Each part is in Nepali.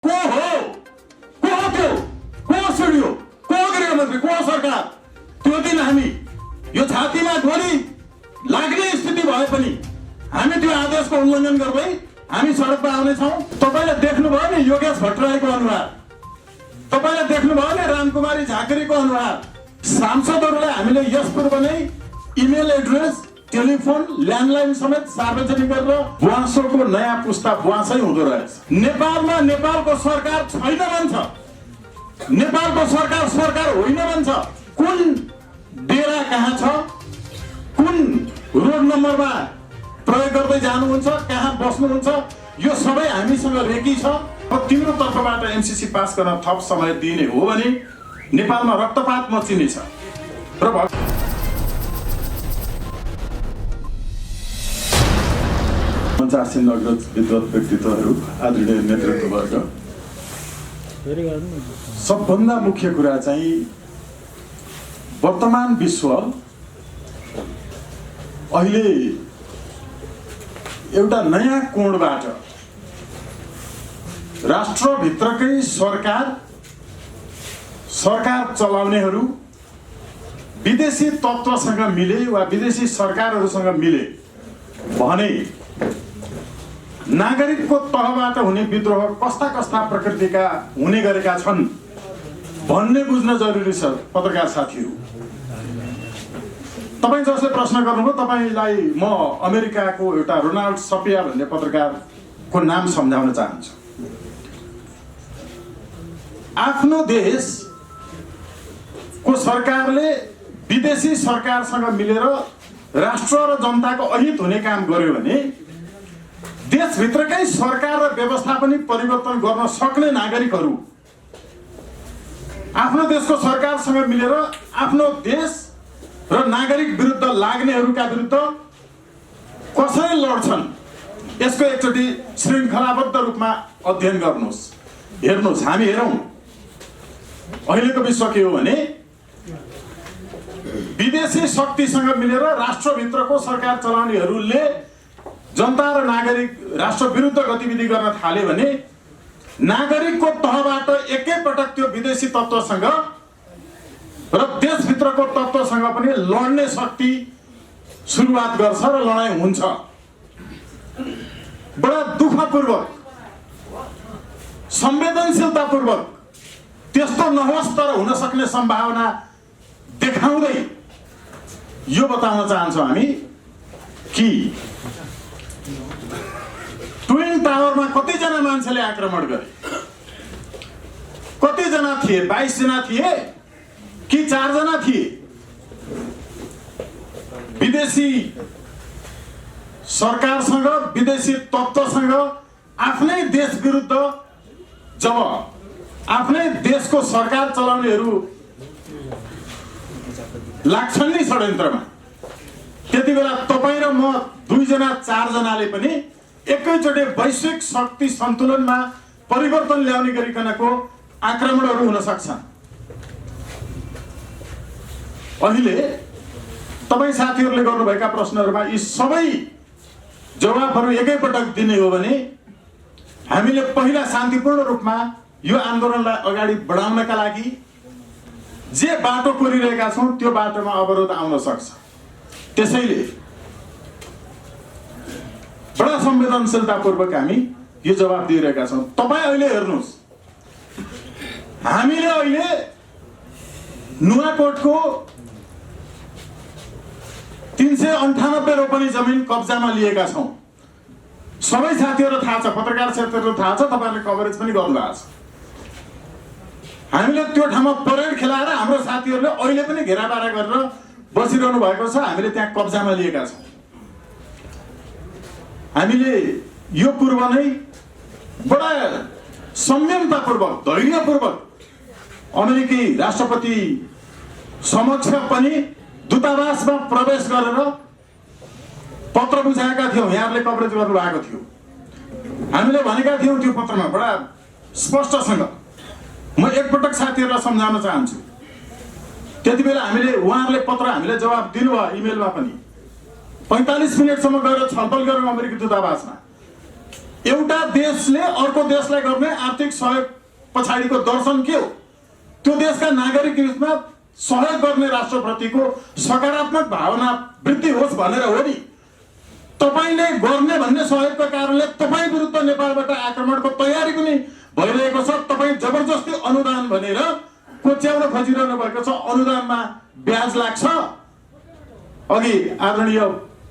को हो त्यो को सिडियो को गृहमन्त्री को सरकार त्यो दिन हामी यो छातीमा गोली लाग्ने स्थिति भए पनि हामी त्यो आदेशको उल्लङ्घन गर्दै हामी सडकमा आउने छौं। तपाईले देख्नुभयो नि योगेश भट्टराईको अनुहार, तपाईले देख्नुभयो नि रामकुमारी झाँक्रीको अनुहार। सांसदहरूलाई हामीले यस पूर्व नै इमेल एड्रेस टेलिफोन ल्यान्डलाइन समेत सार्वजनिक गरेर बुवासोको नयाँ पुस्ता बुवासै हुँदो रहेछ। नेपालमा नेपालको सरकार छैन भन्छ, नेपालको सरकार सरकार होइन भन्छ। कुन डेरा कहाँ छ, कुन रोड नम्बरमा प्रयोग गर्दै जानुहुन्छ, कहाँ बस्नुहुन्छ, यो सबै हामीसँग रेकी छ। तिम्रो तर्फबाट एमसीसी पास गर्न थप समय दिने हो भने नेपालमा रक्तपात मचिनेछ र मञ्चासीन अग्रज विद्वत व्यक्तित्वहरू, आदरणीय नेतृत्ववर्ग, सबभन्दा मुख्य कुरा चाहिँ वर्तमान विश्व अहिले एउटा नयाँ कोणबाट राष्ट्रभित्रकै सरकार चलाउनेहरू विदेशी तत्त्वसँग मिले वा विदेशी सरकारहरूसँग मिले भने नागरिकको तहबाट हुने विद्रोह कस्ता कस्ता प्रकृतिका हुने गरेका छन् भन्ने बुझ्न जरुरी छ। पत्रकार साथीहरू, तपाईँ जसले प्रश्न गर्नुभयो, तपाईलाई म अमेरिकाको एउटा रोनाल्ड सपिया भन्ने पत्रकारको नाम सम्झाउन चाहन्छु। आफ्नो देशको सरकारले विदेशी सरकारसँग मिलेर राष्ट्र र जनताको अहित हुने काम गर्यो भने देशभित्रकै सरकार र व्यवस्था पनि परिवर्तन गर्न सक्ने नागरिकहरू आफ्नो देशको सरकारसँग मिलेर आफ्नो देश र नागरिक विरुद्ध लाग्नेहरूका विरुद्ध कसरी लड्छन्, यसको एकचोटि श्रृङ्खलाबद्ध रूपमा अध्ययन गर्नुहोस्। हेर्नुहोस्, हामी हेरौँ अहिलेको विश्व के हो भने विदेशी शक्तिसँग मिलेर राष्ट्रभित्रको सरकार चलाउनेहरूले जनता र नागरिक राष्ट्र विरुद्ध गतिविधि गर्न थाले भने नागरिकको तहबाट एकैपटक त्यो विदेशी तत्त्वसँग र देशभित्रको तत्त्वसँग पनि लड्ने शक्ति सुरुवात गर्छ र लडाईँ हुन्छ। बडा दुःखपूर्वक, संवेदनशीलतापूर्वक त्यस्तो नहोस् तर हुन सक्ने सम्भावना देखाउँदै यो बताउन चाहन्छौँ हामी कि ट्विन टावरमा कतिजना मान्छेले आक्रमण गरे, कतिजना थिए? 22 जना थिए कि 4 जना थिए? विदेशी सरकारसँग विदेशी तत्त्वसँग आफ्नै देश विरुद्ध जब आफ्नै देशको सरकार चलाउनेहरू लाग्छन् नि षड्यन्त्रमा, त्यति बेला तपाईँ र म 2 जना 4 जनाले पनि एकैचोटि वैश्विक शक्ति सन्तुलनमा परिवर्तन ल्याउने गरिकनको आक्रमणहरू हुन सक्छन्। अहिले तपाईँ साथीहरूले गर्नुभएका प्रश्नहरूमा यी सबै जवाफहरू एकैपटक दिने हो भने हामीले पहिला शान्तिपूर्ण रूपमा यो आन्दोलनलाई अगाडि बढाउनका लागि जे बाटो कोरिरहेका छौँ त्यो बाटोमा अवरोध आउन सक्छ। त्यसैले बडा संवेदनशीलतापूर्वक हामी यो जवाफ दिइरहेका छौँ। तपाईँ अहिले हेर्नुहोस्, हामीले अहिले नुवाकोटको 398 रोपनी जमिन कब्जामा लिएका छौँ। सबै साथीहरू थाहा छ, पत्रकार क्षेत्रहरू थाहा छ, तपाईँहरूले कभरेज पनि गर्नुभएको छ। हामीले त्यो ठाउँमा परेड खेलाएर हाम्रो साथीहरूले अहिले पनि घेराबारा गरेर बसिरहनु भएको छ। हामीले त्यहाँ कब्जामा लिएका छौँ। हामीले यो पूर्व नै बडा संयमतापूर्वक, धैर्यपूर्वक अमेरिकी राष्ट्रपति समक्ष पनि दूतावासमा प्रवेश गरेर पत्र बुझाएका थियौँ। यहाँहरूले कभरेज गर्नु भएको थियो। हामीले भनेका थियौँ त्यो पत्रमा बडा स्पष्टसँग। म एकपटक साथीहरूलाई सम्झाउन चाहन्छु। त्यति बेला हामीले उहाँहरूले पत्र हामीले जवाफ दिनुभयो इमेलमा पनि। 45 मिनटसम्म गएर छलफल गऱ्यौँ अमेरिकी दूतावासमा। एउटा देशले अर्को देशलाई गर्ने आर्थिक सहयोग पछाडिको दर्शन के हो? त्यो देशका नागरिक रूपमा सहयोग गर्ने राष्ट्रप्रतिको सकारात्मक भावना वृद्धि होस् भनेर हो नि। तपाईले गर्ने भन्ने सहयोगको कारणले तपाईँ विरुद्ध नेपालबाट आक्रमणको तयारी पनि भइरहेको छ। तपाईँ जबरजस्ती अनुदान भनेर कोच्याउन खोजिरहनु भएको छ। अनुदानमा ब्याज लाग्छ। अघि आदरणीय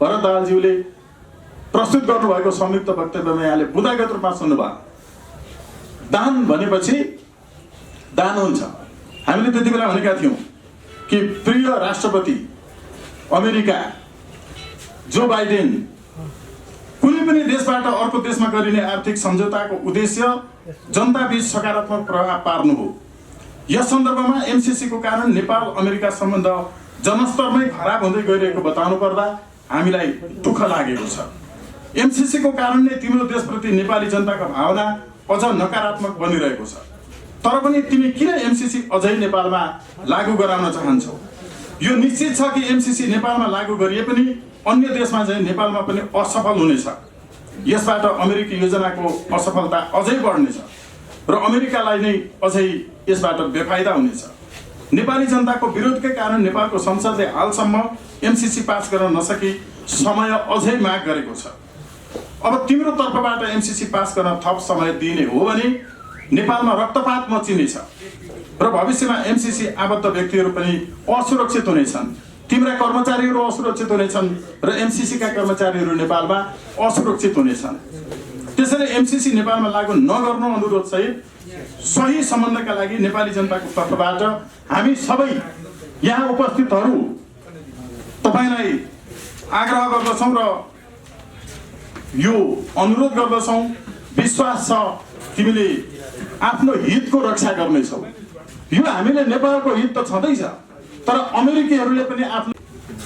भरत दाहालज्यूले प्रस्तुत गर्नुभएको संयुक्त वक्तव्यमा यहाँले बुँदागत रूपमा सुन्नुभयो। दान भनेपछि दान हुन्छ। हामीले त्यति बेला भनेका थियौँ कि प्रिय राष्ट्रपति अमेरिका जो बाइडेन कुनै पनि देशबाट अर्को देशमा गरिने आर्थिक सम्झौताको उद्देश्य जनताबीच सकारात्मक प्रभाव पार्नु हो। यस सन्दर्भमा एमसीसी को कारण नेपाल अमेरिका सम्बन्ध जनस्तरमै खराब हुँदै गइरहेको बताउनु पर्दा हामीलाई दुःख लागेको छ। एमसीसी को कारण नै तिम्रो देशप्रति नेपाली जनताको भावना अझ नकारात्मक बनिरहेको छ। तर पनि तिमी किन एमसीसी अझै नेपालमा लागू गराउन चाहन्छौ? यो निश्चित छ कि एमसीसी नेपालमा लागू गरिए पनि अन्य देशमा चाहिँ नेपालमा पनि असफल हुनेछ। यसबाट अमेरिकी योजनाको असफलता अझै बढ्नेछ र अमेरिकालाई नै अझै यसबाट बेफाइदा हुनेछ। नेपाली जनताको विरोधकै कारण नेपालको संसदले हालसम्म एमसीसी पास गर्न नसकी समय अझै माग गरेको छ। अब तिम्रो तर्फबाट एमसीसी पास गर्न थप समय दिने हो भने नेपालमा रक्तपात मचिनेछ र भविष्यमा एमसीसी आबद्ध व्यक्तिहरू पनि असुरक्षित हुनेछन्। तिम्रा कर्मचारीहरू असुरक्षित हुनेछन् र एमसीसी का कर्मचारीहरू नेपालमा असुरक्षित हुनेछन्। त्यसैले एमसीसी नेपालमा लागू नगर्नु अनुरोध सहित सही सम्बन्धका लागि नेपाली जनताको तर्फबाट हामी सबै यहाँ उपस्थितहरू तपाईलाई आग्रह गर्दछौँ र यो अनुरोध गर्दछौँ। विश्वास छ तिमीले आफ्नो हितको रक्षा गर्नेछौ। यो हामीले नेपालको हित त छँदैछ, तर अमेरिकीहरूले पनि आफ्नो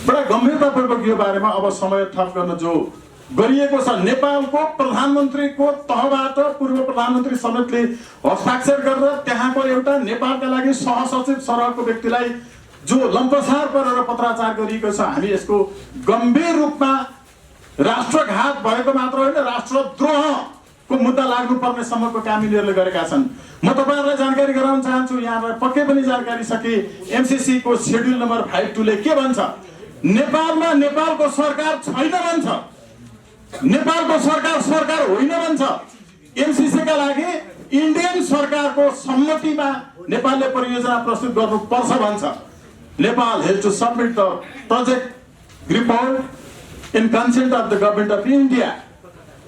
बडा गम्भीरतापूर्वक यो बारेमा अब समय थप गर्न जो गरिएको छ। नेपालको प्रधानमन्त्रीको तहबाट पूर्व प्रधानमन्त्री समेतले हस्ताक्षर गरेर त्यहाँको एउटा नेपालका लागि सहसचिव सरहको व्यक्तिलाई जो लम्पसार गरेर पत्राचार गरिएको छ। हामी यसको गम्भीर रूपमा राष्ट्रघात भएको मात्र होइन, राष्ट्रद्रोहको मुद्दा लाग्नुपर्ने सम्मको काम यिनीहरूले गरेका छन्। म तपाईहरुलाई जानकारी गराउन चाहन्छु, यहाँलाई पक्कै पनि जानकारी छ कि एमसीसी को शेड्युल नम्बर 52 ले के भन्छ? नेपालमा नेपालको सरकार छैन भन्छ। नेपालको सरकार होइन भन्छ। एमसीसी का लागि इन्डियन सरकारको सम्मतिमा नेपालले परियोजना प्रस्तुत गर्नुपर्छ भन्छ। Nepal has to submit the project report in consent of the government of India.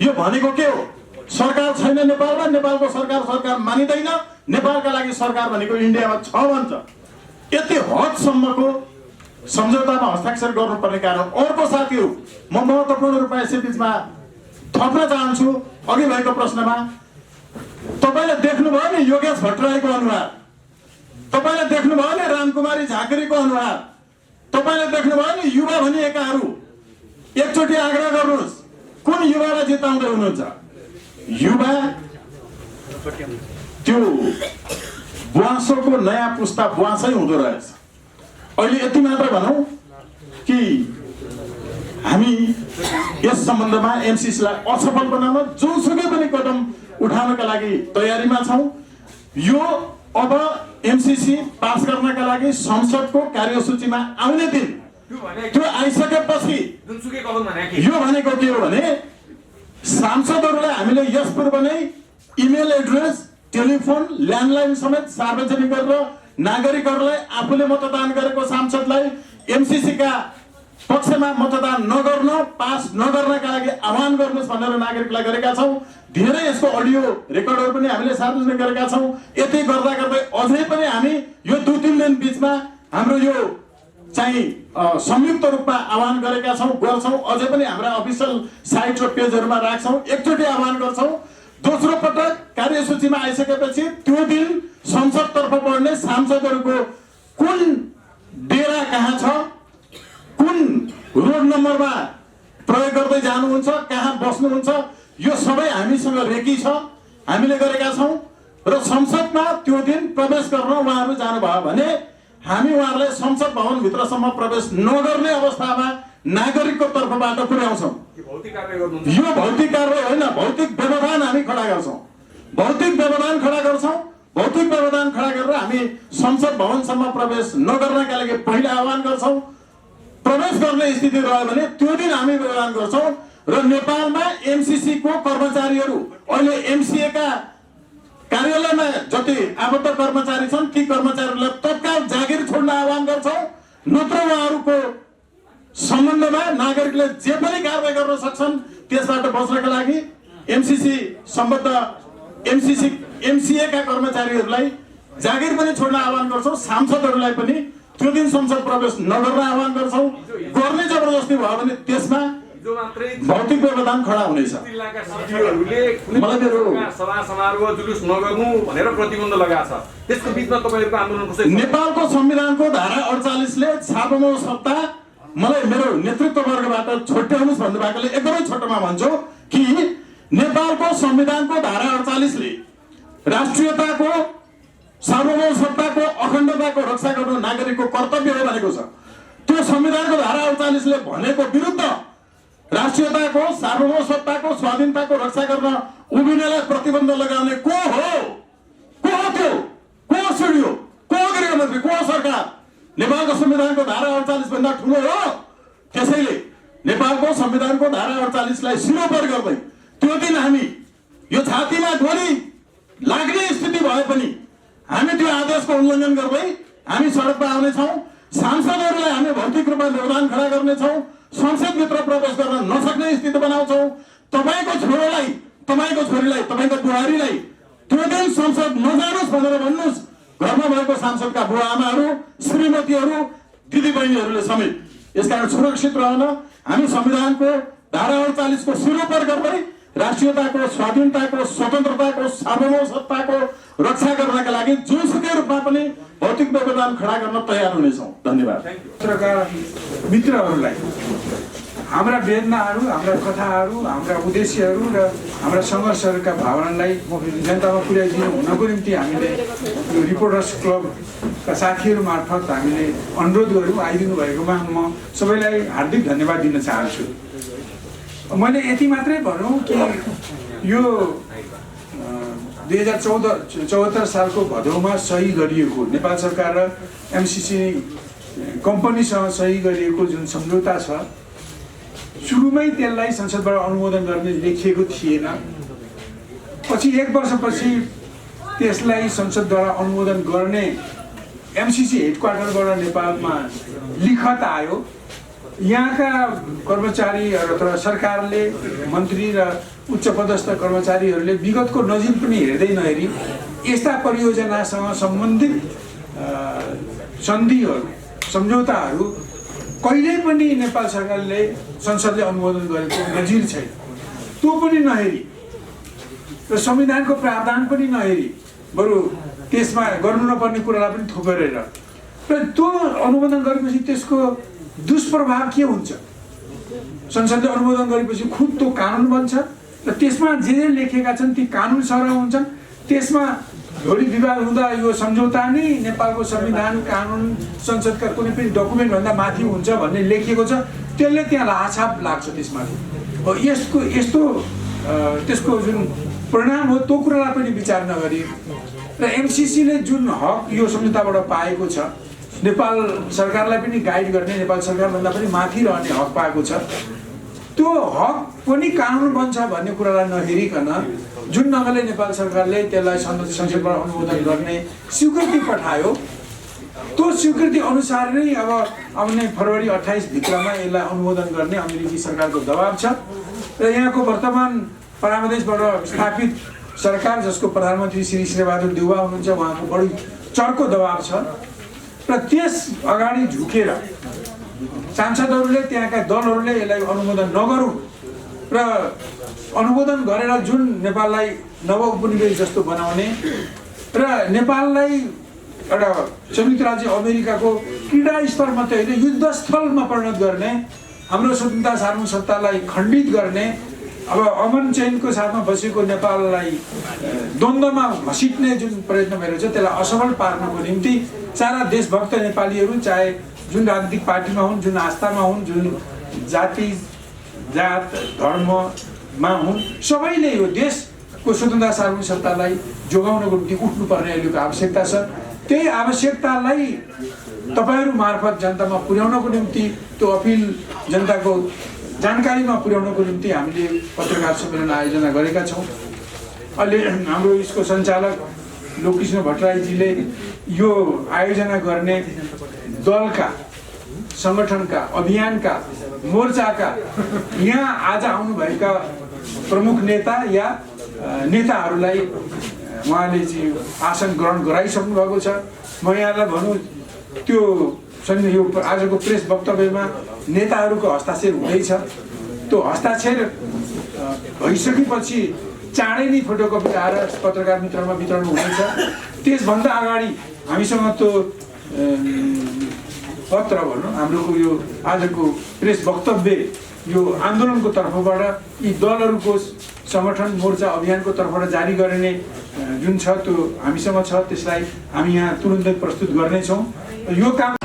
यो भनेको के हो? सरकार छैन नेपालमा, नेपालको सरकार मानिदैन, नेपालका लागि सरकार भनेको इन्डियामा छ भन्छ। यति हदसम्मको सम्झौतामा हस्ताक्षर गर्नुपर्ने कारण अर्को साथीहरू म महत्त्वपूर्ण रूपमा यसै बीचमा थप्न चाहन्छु। अघि भएको प्रश्नमा तपाईले देख्नुभयो नि योगेश भट्टराईको अनुहार, तपाईले देख्नुभयो नि रामकुमारी झाँक्रीको अनुहार, तपाईले देख्नुभयो नि युवा भनिएकाहरू। एकचोटि आग्रह गर्नुहोस्, कुन युवालाई जिताउँदै हुनुहुन्छ? युवा त्यो बुवासोको नयाँ पुस्ता बुवासै हुँदो रहेछ। अहिले यति मात्र भनौं कि हामी यस सम्बन्धमा एमसीसीलाई असफल बनाउन जुनसुकै पनि कदम उठाउनका लागि तयारीमा छौं। यो अब एमसीसी पास गर्नका लागि संसदको कार्यसूचीमा आउने दिन त्यो आइसकेपछि जुनसुकै कदम भने के? यो भनेको के हो भने सांसदहरूलाई हामीले यस पूर्व नै इमेल एड्रेस, टेलिफोन, ल्यान्डलाइन समेत सार्वजनिक गरेर नागरिकहरूलाई आफूले मतदान गरेको सांसदलाई एमसीसी का पक्षमा मतदान नगर्न, पास नगर्नका लागि आह्वान गर्नुहोस् भनेर नागरिकलाई गरेका छौं। धेरै यसको अडियो रेकर्डहरू पनि हामीले सार्वजनिक गरेका छौं। यति गर्दा गर्दै अझै पनि हामी यो 2-3 दिन बीचमा हाम्रो यो चाहिँ संयुक्त रूपमा आह्वान गरेका छौं, गर्छौं। अझै पनि हाम्रा अफिसियल साइट र पेजहरुमा राख्छौं। एकचोटि आह्वान गर्छौं। दोस्रो पटक कार्यसूचीमा आइसकेपछि त्यो दिन संसदतर्फ बढ्ने सांसदहरूको कुन डेरा कहाँ छ, कुन रोड नम्बरमा प्रयोग गर्दै जानुहुन्छ, कहाँ बस्नुहुन्छ, यो सबै हामीसँग रेकी छ, हामीले गरेका छौं। र संसदमा त्यो दिन प्रवेश गर्न उहाँहरू जानुभयो भने हामी उहाँहरूलाई संसद भवन भित्रसम्म प्रवेश नगर्ने अवस्थामा नागरिकको तर्फबाट पुर्याउँछौँ। यो भौतिक कारबाही होइन, भौतिक व्यवधान हामी खडा गर्छौँ। भौतिक व्यवधान खडा गर्छौँ। भौतिक व्यवधान खडा गरेर हामी संसद भवनसम्म प्रवेश नगर्नका लागि पहिला आह्वान गर्छौँ। प्रवेश गर्ने स्थिति रह्यो भने त्यो दिन हामी व्यवधान गर्छौँ र नेपालमा एमसीसी को कर्मचारीहरू अहिले एमसीए का कार्यालयमा जति आबद्ध कर्मचारी छन् ती कर्मचारीहरूलाई तत्काल जागिर छोड्न आह्वान गर्छौँ। नत्र उहाँहरूको सम्बन्धमा नागरिकले जे पनि कारबाही गर्न सक्छन् त्यसबाट बच्नका लागि एमसीसी सम्बद्ध एमसीए का कर्मचारीहरूलाई जागिर पनि छोड्न आह्वान गर्छौँ। सांसदहरूलाई पनि त्यो दिन संसद प्रवेश नगर्न आह्वान गर्छौँ। गर्ने जबरजस्ती भयो भने त्यसमा भौतिक व्यवधान खडा हुनेछ। सभा समारोह जुलुस नगर्नु भनेर प्रतिबन्ध लगाएको छ। त्यसको बीचमा तपाईहरुको आन्दोलन कसरी? नेपालको संविधानको धारा 48 ले सार्वभौम सत्ता मलाई मेरो नेतृत्ववर्गबाट छोट्याउनुस् भन्नुभएकोले एकदमै छोटोमा भन्छु कि नेपालको संविधानको धारा 48 ले राष्ट्रियताको सार्वभौम सत्ताको अखण्डताको रक्षा गर्नु नागरिकको कर्तव्य हो भनेको छ। त्यो संविधानको धारा 48 ले भनेको विरुद्ध राष्ट्रियताको सार्वभौम सत्ताको स्वाधीनताको रक्षा गर्न उभिनेलाई प्रतिबन्ध लगाउने को हो? त्यो को सिडियो को गृहमन्त्री को सरकार? नेपालको संविधानको धारा 48 भन्दा ठुलो हो। त्यसैले नेपालको संविधानको धारा 48 लाई सिरोपर गर्दै त्यो दिन हामी यो छातीमा गोली लाग्ने स्थिति भए पनि हामी त्यो आदेशको उल्लङ्घन गर्दै हामी सडकमा आउनेछौँ। सांसदहरूलाई हामी भौतिक रूपमा व्यवधान खडा गर्नेछौँ। संसदभित्र प्रवेश गर्न नसक्ने स्थिति बनाउँछौँ। तपाईँको छोरोलाई, तपाईँको छोरीलाई, तपाईँको बुहारीलाई त्यो दिन संसद नजानुस् भनेर भन्नुस्। घरमा भएको सांसदका बुवा आमाहरू, श्रीमतीहरू, दिदीबहिनीहरूले समेत। यसकारण सुरक्षित रहन हामी संविधानको धारा 48 को सिरोपर गर्दै राष्ट्रियताको, स्वाधीनताको, स्वतन्त्रताको, सार्वभौम सत्ताको रक्षा गर्नका लागि जुनसुकै रूपमा पनि भौतिक व्यवधान खडा गर्न तयार हुनेछौँ। धन्यवाद। पत्रकार मित्रहरूलाई हाम्रा वेदनाहरू, हाम्रा कथाहरू, हाम्रा उद्देश्यहरू र हाम्रा सङ्घर्षहरूका भावनालाई जनतामा पुर्याइदिनु हुनको निम्ति हामीले यो रिपोर्टर्स क्लबका साथीहरू मार्फत हामीले अनुरोध गऱ्यौँ। आइदिनु भएकोमा म सबैलाई हार्दिक धन्यवाद दिन चाहन्छु। मैले यति मात्रै भनौँ कि यो 2074 सालको भदौमा सही गरिएको नेपाल सरकार र एमसीसी कम्पनीसँग सही गरिएको जुन सम्झौता छ, सुरुमै त्यसलाई संसदबाट अनुमोदन गर्ने लेखिएको थिएन। पछि 1 वर्षपछि त्यसलाई संसदद्वारा अनुमोदन गर्ने एमसीसी हेडक्वार्टरबाट नेपालमा लिखत आयो। यहाँका कर्मचारी अथवा सरकारले, मन्त्री र उच्च पदस्थ कर्मचारीहरूले विगतको नजिक पनि हेर्दै नहेरी यस्ता परियोजनासँग सम्बन्धित सन्धिहरू, सम्झौताहरू कहिल्यै पनि नेपाल सरकारले संसदले अनुमोदन गरेको नजिर छैन। त्यो पनि नहेरी र संविधानको प्रावधान पनि नहेरी बरु त्यसमा गर्नु नपर्ने कुरालाई पनि थोपरेर र त्यो अनुमोदन गरेपछि त्यसको दुष्प्रभाव के हुन्छ? संसदले अनुमोदन गरेपछि खुद त्यो कानुन बन्छ र त्यसमा जे लेखेका छन् ती कानुन सरह हुन्छन्। त्यसमा धोरी विवाद हुँदा यो सम्झौता नै नेपालको संविधान, कानुन, संसदका कुनै पनि डकुमेन्टभन्दा माथि हुन्छ भन्ने लेखिएको छ। त्यसले त्यहाँ लाछाप लाग्छ त्यसमाथि। यस्तो त्यसको जुन परिणाम हो त्यो कुरालाई पनि विचार नगरी र एमसीसीले जुन हक यो सम्झौताबाट पाएको छ, नेपाल सरकारलाई पनि गाइड गर्ने, नेपाल सरकारभन्दा पनि माथि रहने हक पाएको छ। त्यो हक पनि कानुन बन्छ भन्ने कुरालाई नहेरिकन जुन ढङ्गले नेपाल सरकारले त्यसलाई संसदबाट अनुमोदन गर्ने स्वीकृति पठायो, त्यो स्वीकृति अनुसार नै अब आउने फरवरी 28 भित्रमा यसलाई अनुमोदन गर्ने अमेरिकी सरकारको दबाब छ। र यहाँको वर्तमान प्रामदेशबाट स्थापित सरकार, जसको प्रधानमन्त्री श्री शेरबहादुर देउवा हुनुहुन्छ, उहाँको बढी चर्को दबाब छ। र त्यस अगाडि झुकेर सांसदहरूले, त्यहाँका दलहरूले यसलाई अनुमोदन नगरौँ र अनुमोदन गरेर जुन नेपाललाई नव उपनिवेश जस्तो बनाउने र नेपाललाई एउटा संयुक्त राज्य अमेरिकाको क्रीडा स्थल मात्रै होइन युद्धस्थलमा परिणत गर्ने, हाम्रो स्वतन्त्रता सार्वभौम सत्तालाई खण्डित गर्ने, अब अमन चैनको साथमा बसेको नेपाललाई द्वन्द्वमा घसिट्ने जुन प्रयत्न भइरहेको छ त्यसलाई असफल पार्नको निम्ति सारा देशभक्त नेपालीहरू, चाहे जुन राजनीतिक पार्टीमा हुन्, जुन आस्थामा हुन्, जुन जाति जात धर्ममा हुन् सबैले यो देशको स्वतन्त्रता सार्वभौमिकतालाई जोगाउनको निम्ति उठ्नुपर्ने अहिलेको आवश्यकता छ। त्यही आवश्यकतालाई तपाईहरू मार्फत जनतामा पुर्याउनको निम्ति त्यो अपिल जनताको जानकारीमा पुर्याउनको निम्ति हामीले पत्रकार सम्मेलन आयोजना गरेका छौँ। अहिले हाम्रो यसको सञ्चालक लोककृष्ण भट्टराईजीले यो आयोजना गर्ने दलका सङ्गठनका अभियानका मोर्चाका यहाँ आज आउनुभएका प्रमुख नेता या नेताहरूलाई उहाँले चाहिँ आसन ग्रहण गराइसक्नु भएको छ। म यहाँलाई भनौँ त्यो यो आजको प्रेस वक्तव्यमा नेताहरूको हस्ताक्षर हुँदैछ। त्यो हस्ताक्षर भइसकेपछि चाँडै नै फोटोकपी आएर पत्रकार मित्रमा वितरण हुनेछ। त्यसभन्दा अगाडि हामीसँग त्यो पत्र भनौँ हाम्रो यो आजको प्रेस वक्तव्य यो आन्दोलनको तर्फबाट यी दलहरूको सङ्गठन मोर्चा अभियानको तर्फबाट जारी गरिने जुन छ त्यो हामीसँग छ, त्यसलाई हामी यहाँ तुरुन्तै प्रस्तुत गर्नेछौँ। यो काम